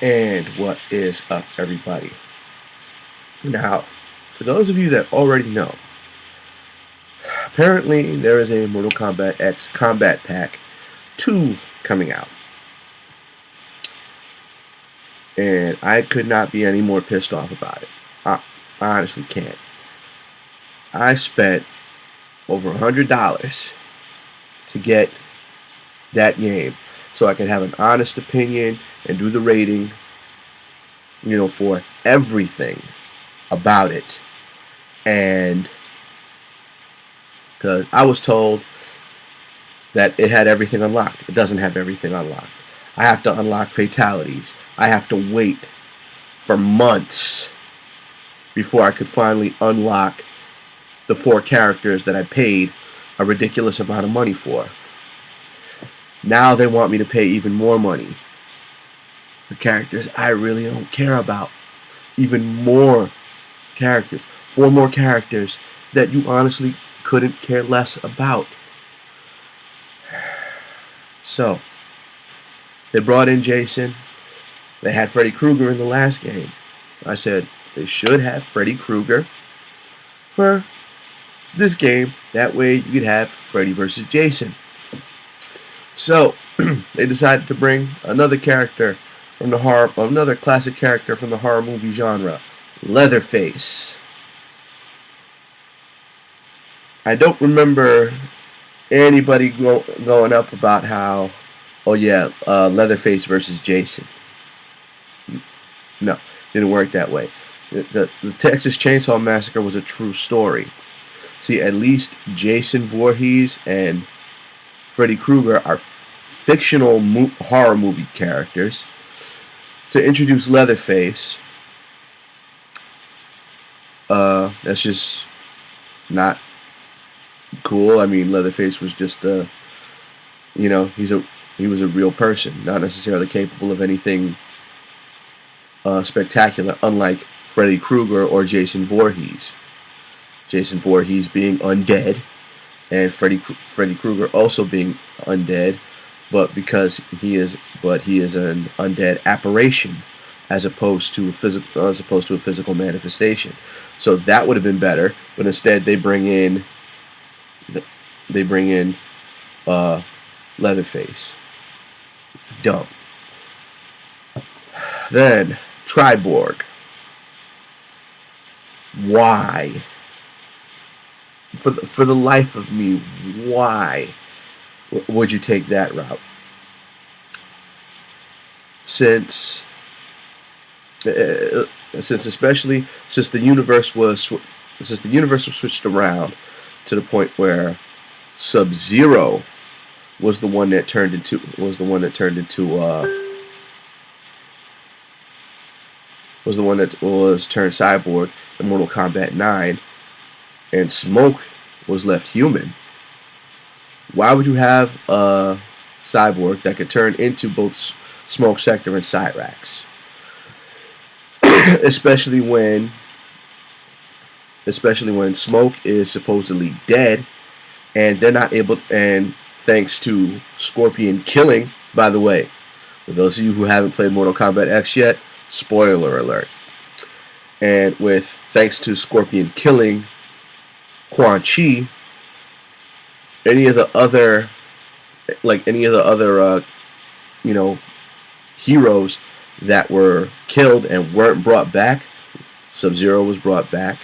And what is up, everybody? Now, for those of you that already know, apparently there is a Mortal Kombat X Combat Pack 2 coming out. And I could not be any more pissed off about it. I honestly can't. I spent over $100 to get that game so I can have an honest opinion and do the rating, for everything about it. And because I was told that it had everything unlocked. It doesn't have everything unlocked. I have to unlock fatalities. I have to wait for months before I could finally unlock the 4 characters that I paid a ridiculous amount of money for. Now they want me to pay even more money for characters I really don't care about. Even more characters. 4 more characters that you honestly couldn't care less about. So, they brought in Jason. They had Freddy Krueger in the last game. I said they should have Freddy Krueger for this game. That way you could have Freddy versus Jason. So, they decided to bring another character from another classic character from the horror movie genre, Leatherface. I don't remember anybody going up about how, Leatherface versus Jason. No, didn't work that way. The Texas Chainsaw Massacre was a true story. See, at least Jason Voorhees and Freddy Krueger are fictional horror movie characters. To introduce Leatherface, that's just not cool. I mean, Leatherface was just he was a real person, not necessarily capable of anything spectacular, unlike Freddy Krueger or Jason Voorhees. Jason Voorhees being undead, and Freddy Krueger also being undead, but he is an undead apparition as opposed to a physical manifestation. So that would have been better, but instead they bring in Leatherface. Dumb. Then Triborg. Why? For the life of me, why would you take that route? Since the universe was switched around to the point where Sub-Zero was the one that turned cyborg in Mortal Kombat 9, and Smoke was left human. Why would you have a cyborg that could turn into both Smoke Sector and Cyrax? especially when Smoke is supposedly dead, and they're not able. And thanks to Scorpion killing, by the way, for those of you who haven't played Mortal Kombat X yet, spoiler alert. And thanks to Scorpion killing Quan Chi, any of the other heroes that were killed and weren't brought back, Sub-Zero was brought back,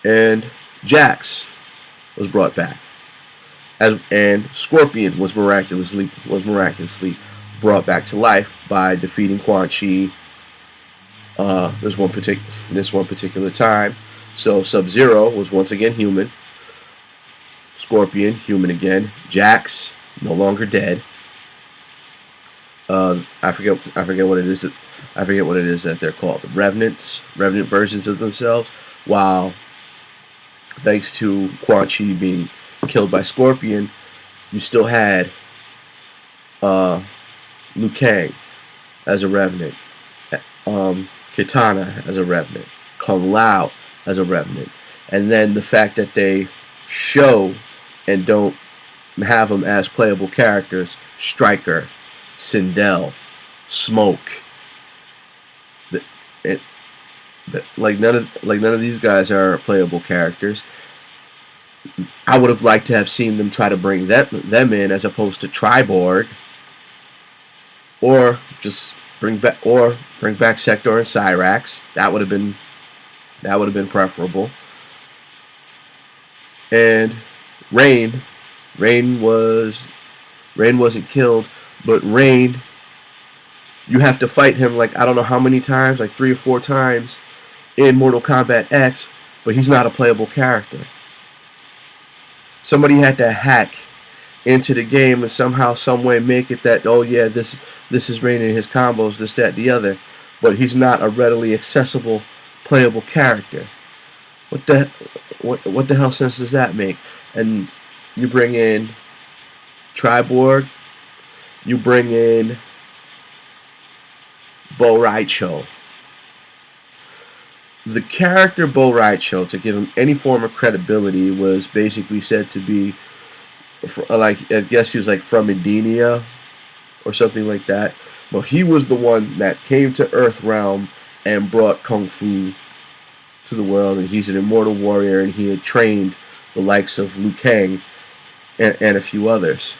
and Jax was brought back, and Scorpion was miraculously brought back to life by defeating Quan Chi this one particular time. So Sub-Zero was once again human, Scorpion human again, Jax no longer dead. I forget what it is that they're called. The Revenant versions of themselves. While thanks to Quan Chi being killed by Scorpion, you still had Liu Kang as a Revenant, Kitana as a Revenant, Kung Lao as a Revenant, and then the fact that they show and don't have them as playable characters: Stryker, Sindel, Smoke, it, none of these guys are playable characters. I would have liked to have seen them try to bring them in as opposed to Triborg, or just bring back Sector and Cyrax. That would have been preferable. And Rain wasn't killed, but Rain, you have to fight him like I don't know how many times, like 3 or 4 times in Mortal Kombat X, but he's not a playable character. Somebody had to hack into the game and somehow, some way make it that, oh yeah, this is Rain and his combos, this, that, the other, but he's not a readily accessible playable character. What the hell sense does that make? And you bring in Triborg, you bring in Bo Raicho. The character Bo Raicho, to give him any form of credibility, was basically said to be, like, I guess he was like from Edenia or something like that. But he was the one that came to Earth Realm and brought Kung Fu to the world, and he's an immortal warrior, and he had trained the likes of Liu Kang and a few others.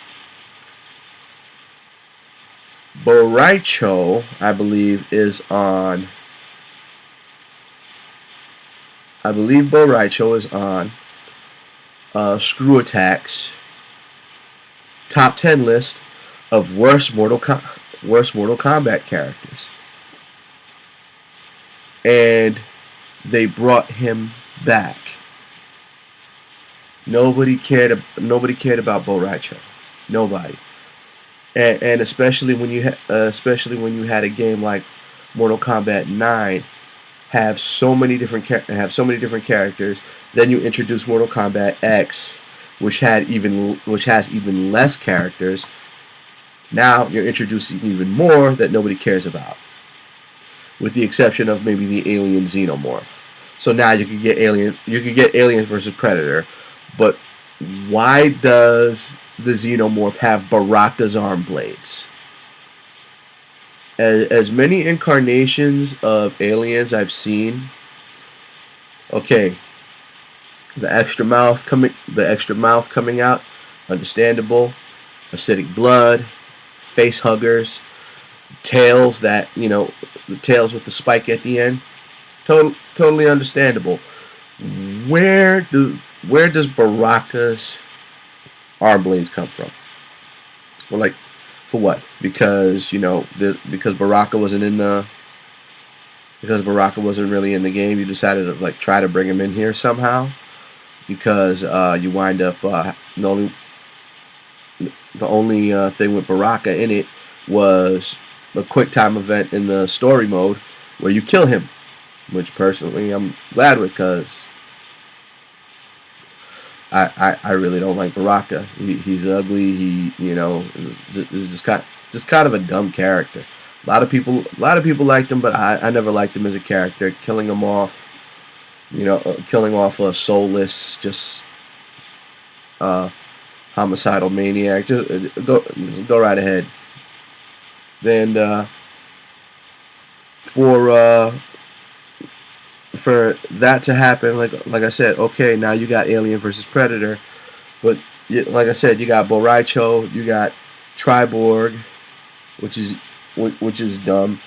Bo Raicho, I believe Bo Raicho is on Screw Attack's top 10 list of worst Mortal Kombat characters. And they brought him back. Nobody cared about Bo Raicho. Nobody. And especially when you had a game like Mortal Kombat 9 have so many different characters. Then you introduce Mortal Kombat X, which has even less characters. Now you're introducing even more that nobody cares about, with the exception of maybe the alien xenomorph. So now you could get Aliens versus Predator, but why does the xenomorph have Baraka's arm blades? As many incarnations of aliens I've seen, okay, the extra mouth coming out, understandable. Acidic blood, face huggers, tails the tails with the spike at the end, totally understandable. Where does Baraka's arm blades come from? Well, like, for what? Because Baraka wasn't really in the game. You decided to like try to bring him in here somehow, because you wind up the only thing with Baraka in it was a quick time event in the story mode where you kill him, which personally I'm glad with, because I really don't like Baraka. He's ugly. He is just kind of a dumb character. A lot of people liked him, but I never liked him as a character. Killing off a soulless, just homicidal maniac. Just go right ahead. Then for that to happen, like I said, okay, now you got Alien versus Predator, but like I said, you got Bo Raicho, you got Triborg, which is dumb.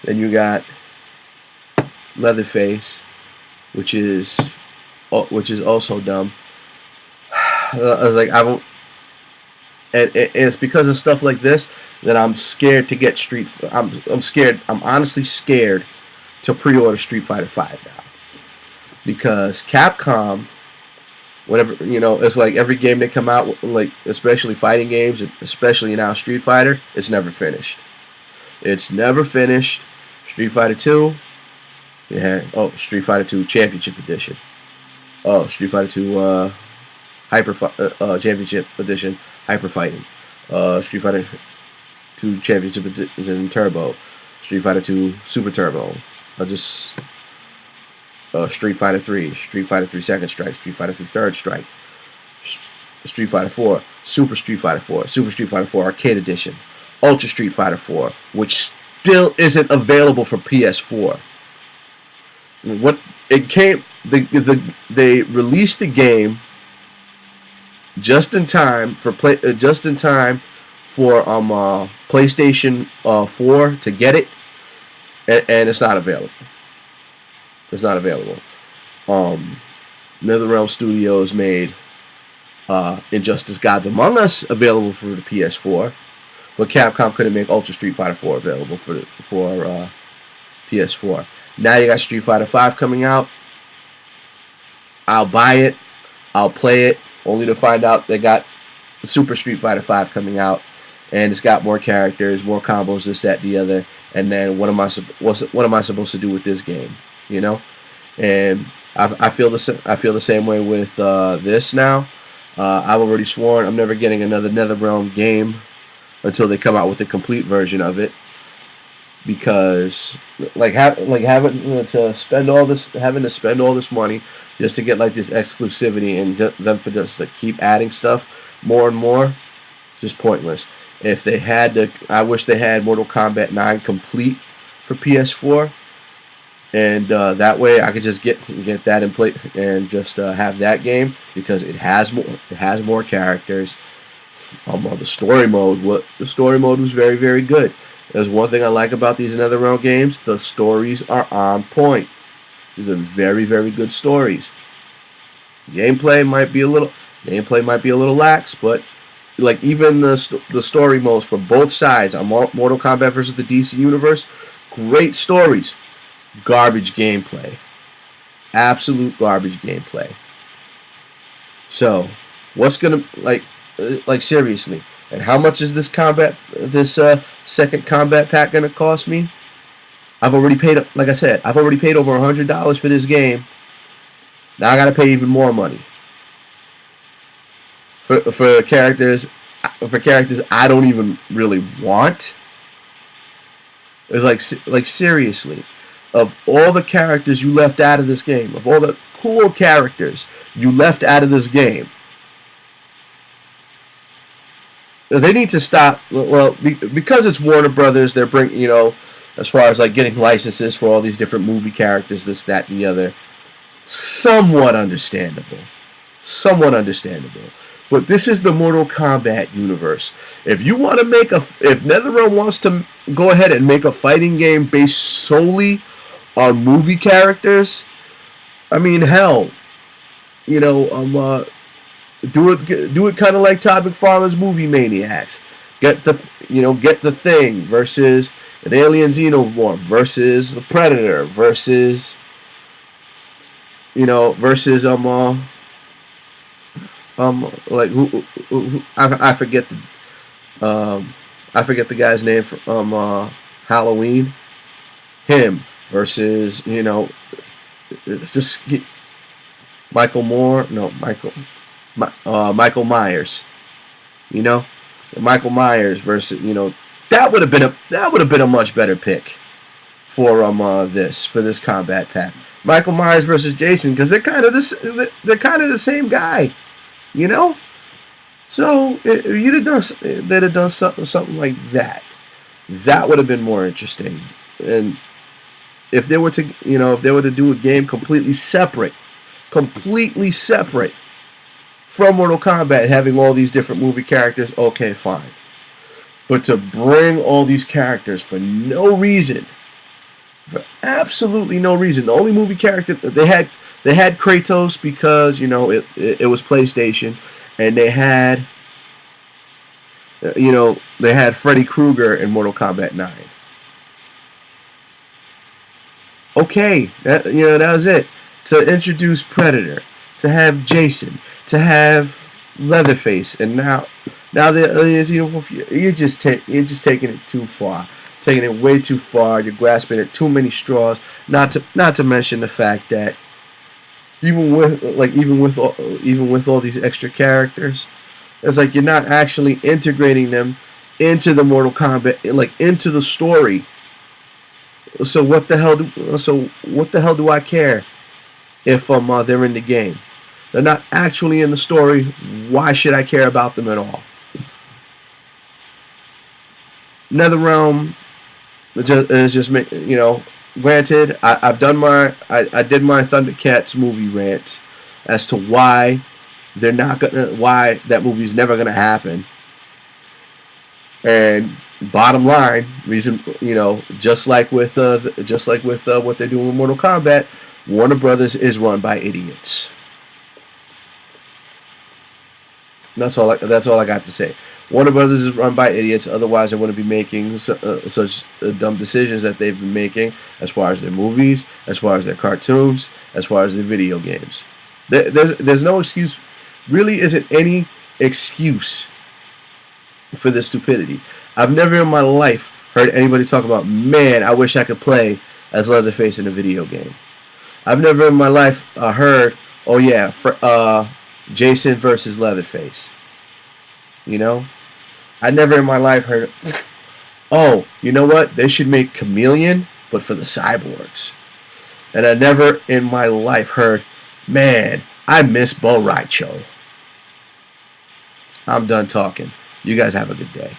Then you got Leatherface, which is also dumb. I was like, I don't, and it's because of stuff like this that I'm scared to get I'm scared. I'm honestly scared to pre-order Street Fighter V now, because Capcom, whenever it's like every game they come out, like especially fighting games, especially now Street Fighter, it's never finished. It's never finished. Street Fighter 2, yeah. Oh, Street Fighter 2 Championship Edition. Oh, Street Fighter 2 Championship Edition Hyper Fighting. Street Fighter 2 Championship Edition Turbo. Street Fighter 2 Super Turbo. Street Fighter 3, Street Fighter 3 Second Strike, Street Fighter 3 Third Strike, Street Fighter 4, Super Street Fighter 4, Super Street Fighter 4 Arcade Edition, Ultra Street Fighter 4, which still isn't available for PS4. what it came. They released the game just in time for PlayStation 4 to get it, and it's not available. It's not available. Um, Neather Realm Studios made Injustice: Gods Among Us available for the PS4, but Capcom couldn't make Ultra Street Fighter 4 available for PS4. Now you got Street Fighter 5 coming out. I'll buy it. I'll play it, only to find out they got Super Street Fighter 5 coming out, and it's got more characters, more combos, this, that, the other. And then what am I supposed to do with this game? You know, and I feel the same way with this now. I've already sworn I'm never getting another NetherRealm game until they come out with the complete version of it, because having to spend all this money just to get like this exclusivity, and them for just to keep adding stuff more and more, just pointless. If they had I wish they had Mortal Kombat 9 complete for PS4, and that way I could just get that and play and just have that game, because it has more characters. The story mode was very, very good. There's one thing I like about these NetherRealm games: the stories are on point. These are very, very good stories. Gameplay might be a little lax, but like even the story modes for both sides on Mortal Kombat versus the DC Universe, great stories. Garbage gameplay. Absolute garbage gameplay. So, what's gonna seriously? And how much is this second combat pack gonna cost me? I've already paid, like I said, over $100 for this game. Now I gotta pay even more money for characters I don't even really want. It's like seriously, of all the characters you left out of this game, of all the cool characters you left out of this game, they need to stop. Well, because it's Warner Brothers, they're bringing, as far as like getting licenses for all these different movie characters, this, that, and the other. Somewhat understandable. But this is the Mortal Kombat universe. If NetherRealm wants to go ahead and make a fighting game based solely on movie characters, I mean, hell, do it kind of like Todd McFarlane's Movie Maniacs. Get the Thing versus an alien xenomorph versus a Predator versus I forget the guy's name from Halloween. Him versus just Michael Myers. Michael Myers versus that would have been a much better pick for this combat pack. Michael Myers versus Jason, because they're kind of the same guy, So they'd have done something like that. That would have been more interesting. And if they were to do a game completely separate from Mortal Kombat, having all these different movie characters, okay, fine. But to bring all these characters for no reason, for absolutely no reason, the only movie character they had Kratos because it was PlayStation, and they had Freddy Krueger in Mortal Kombat 9. Okay, that was it. To introduce Predator, to have Jason, to have Leatherface, and now you're just taking it too far, taking it way too far. You're grasping at too many straws. Not to mention the fact that even with all these extra characters, it's like you're not actually integrating them into the Mortal Kombat, like into the story. So what the hell do I care if they're in the game? They're not actually in the story. Why should I care about them at all? NetherRealm is just granted, I did my Thundercats movie rant as to why that movie's never gonna happen. And bottom line, reason, just like with what they're doing with Mortal Kombat, Warner Brothers is run by idiots. That's all I got to say. Warner Brothers is run by idiots. Otherwise, they wouldn't be making such dumb decisions that they've been making, as far as their movies, as far as their cartoons, as far as their video games. There's no excuse. Really, isn't any excuse for this stupidity. I've never in my life heard anybody talk about, man, I wish I could play as Leatherface in a video game. I've never in my life heard, oh yeah, Jason versus Leatherface. I never in my life heard, oh, you know what? They should make Chameleon, but for the cyborgs. And I never in my life heard, man, I miss Bo Raicho. I'm done talking. You guys have a good day.